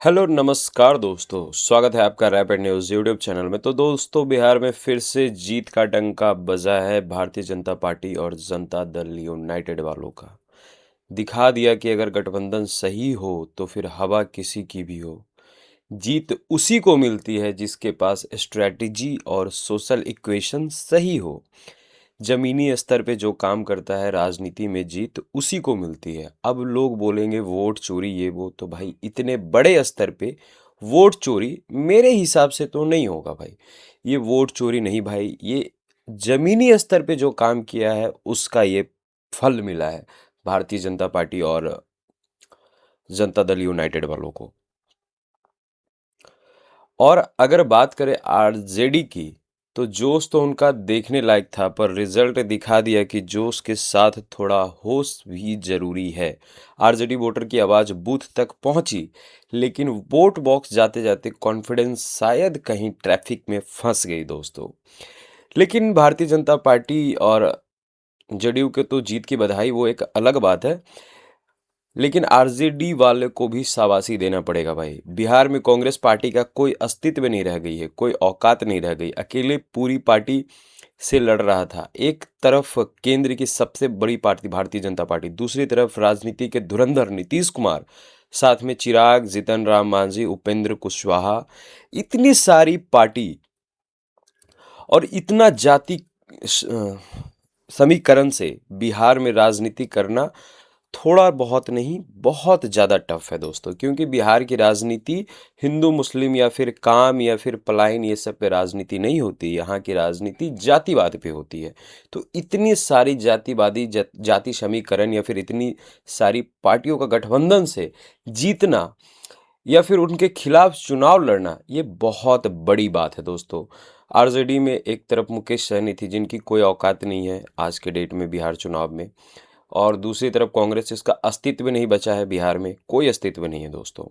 Hello नमस्कार दोस्तों, स्वागत है आपका रैपिड न्यूज़ यूट्यूब चैनल में। तो दोस्तों, बिहार में फिर से जीत का डंका बजा है भारतीय जनता पार्टी और जनता दल यूनाइटेड वालों का। दिखा दिया कि अगर गठबंधन सही हो तो फिर हवा किसी की भी हो। जीत उसी को मिलती है जिसके पास स्ट्रैटेजी और सोशल इक्वेशन सही हो। जमीनी स्तर पे जो काम करता है राजनीति में जीत उसी को मिलती है। अब लोग बोलेंगे वोट चोरी ये वो, तो भाई इतने बड़े स्तर पे वोट चोरी मेरे हिसाब से तो नहीं होगा भाई। ये वोट चोरी नहीं भाई, ये जमीनी स्तर पे जो काम किया है उसका ये फल मिला है भारतीय जनता पार्टी और जनता दल यूनाइटेड वालों को। और अगर बात करें आरजेडी की, तो जोश तो उनका देखने लायक था, पर रिजल्ट दिखा दिया कि जोश के साथ थोड़ा होश भी जरूरी है। आरजेडी वोटर की आवाज बूथ तक पहुंची, लेकिन वोट बॉक्स जाते जाते कॉन्फिडेंस शायद कहीं ट्रैफिक में फंस गई दोस्तों। लेकिन भारतीय जनता पार्टी और जदयू के तो जीत की बधाई, वो एक अलग बात है। लेकिन आरजेडी वाले को भी शाबाशी देना पड़ेगा भाई। बिहार में कांग्रेस पार्टी का कोई अस्तित्व नहीं रह गई है, कोई औकात नहीं रह गई। अकेले पूरी पार्टी से लड़ रहा था। एक तरफ केंद्र की सबसे बड़ी पार्टी भारतीय जनता पार्टी, दूसरी तरफ राजनीति के धुरंधर नीतीश कुमार, साथ में चिराग, जीतन राम मांझी, उपेंद्र कुशवाहा। इतनी सारी पार्टी और इतना जाति समीकरण से बिहार में राजनीति करना थोड़ा बहुत नहीं, बहुत ज़्यादा टफ है दोस्तों। क्योंकि बिहार की राजनीति हिंदू मुस्लिम या फिर काम या फिर पलायन ये सब पे राजनीति नहीं होती। यहाँ की राजनीति जातिवाद पे होती है। तो इतनी सारी जातिवादी जाति समीकरण या फिर इतनी सारी पार्टियों का गठबंधन से जीतना या फिर उनके खिलाफ चुनाव लड़ना, ये बहुत बड़ी बात है दोस्तों। आरजेडी में एक तरफ मुकेश सहनी थी, जिनकी कोई औकात नहीं है आज के डेट में बिहार चुनाव में, और दूसरी तरफ कांग्रेस, जिसका अस्तित्व नहीं बचा है बिहार में, कोई अस्तित्व नहीं है दोस्तों।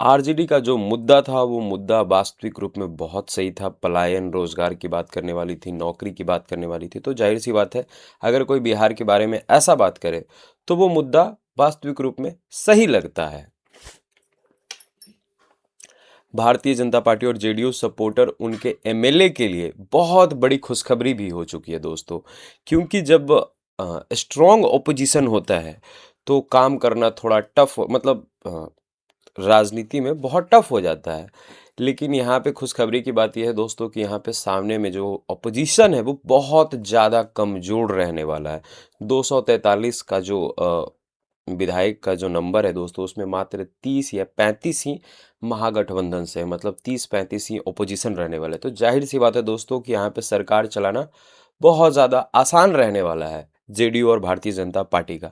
आरजेडी का जो मुद्दा था वो मुद्दा वास्तविक रूप में बहुत सही था। पलायन, रोजगार की बात करने वाली थी, नौकरी की बात करने वाली थी। तो जाहिर सी बात है, अगर कोई बिहार के बारे में ऐसा बात करे तो वो मुद्दा वास्तविक रूप में सही लगता है। भारतीय जनता पार्टी और जेडीयू सपोर्टर उनके एमएलए के लिए बहुत बड़ी खुशखबरी भी हो चुकी है दोस्तों। क्योंकि जब स्ट्रॉन्ग ओपोजिशन होता है तो काम करना थोड़ा टफ, मतलब राजनीति में बहुत टफ हो जाता है। लेकिन यहाँ पे खुशखबरी की बात यह है दोस्तों कि यहाँ पे सामने में जो ऑपोजिशन है वो बहुत ज़्यादा कमजोर रहने वाला है। 243 का जो विधायक का जो नंबर है दोस्तों, उसमें मात्र 30 या 35 ही महागठबंधन से है, मतलब 30-35 ही ओपोजिशन रहने वाले। तो जाहिर सी बात है दोस्तों कि यहाँ पे सरकार चलाना बहुत ज़्यादा आसान रहने वाला है जेडीयू और भारतीय जनता पार्टी का।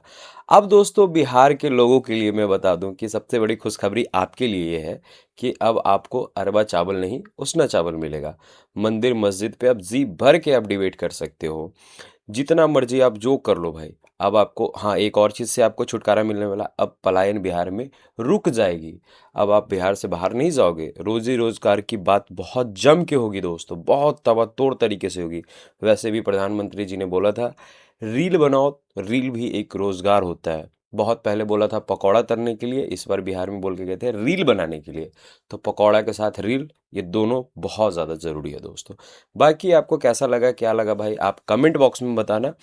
अब दोस्तों, बिहार के लोगों के लिए मैं बता दूं कि सबसे बड़ी खुशखबरी आपके लिए ये है कि अब आपको अरबा चावल नहीं, उसना चावल मिलेगा। मंदिर मस्जिद पे अब जी भर के आप डिबेट कर सकते हो, जितना मर्जी आप जो कर लो भाई। अब आपको, हाँ, एक और चीज़ से आपको छुटकारा मिलने वाला, अब पलायन बिहार में रुक जाएगी। अब आप बिहार से बाहर नहीं जाओगे। रोजी रोजगार की बात बहुत जम के होगी दोस्तों, बहुत तवातोड़ तरीके से होगी। वैसे भी प्रधानमंत्री जी ने बोला था रील बनाओ, रील भी एक रोजगार होता है। बहुत पहले बोला था पकौड़ा तलने के लिए, इस बार बिहार में बोल के गए थे रील बनाने के लिए। तो पकौड़ा के साथ रील, ये दोनों बहुत ज़्यादा ज़रूरी है दोस्तों। बाकी आपको कैसा लगा, क्या लगा भाई, आप कमेंट बॉक्स में बताना।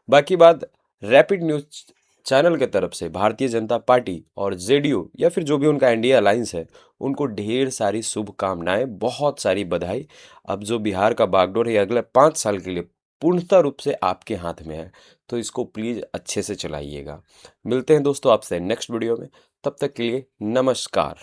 बाकी बात, रैपिड न्यूज़ चैनल के तरफ से भारतीय जनता पार्टी और जेडीयू या फिर जो भी उनका एनडीए अलायंस है, उनको ढेर सारी शुभकामनाएं, बहुत सारी बधाई। अब जो बिहार का बागडोर है अगले 5 साल के लिए पूर्णतः रूप से आपके हाथ में है। तो इसको प्लीज़ अच्छे से चलाइएगा। मिलते हैं दोस्तों आपसे नेक्स्ट वीडियो में, तब तक के लिए नमस्कार।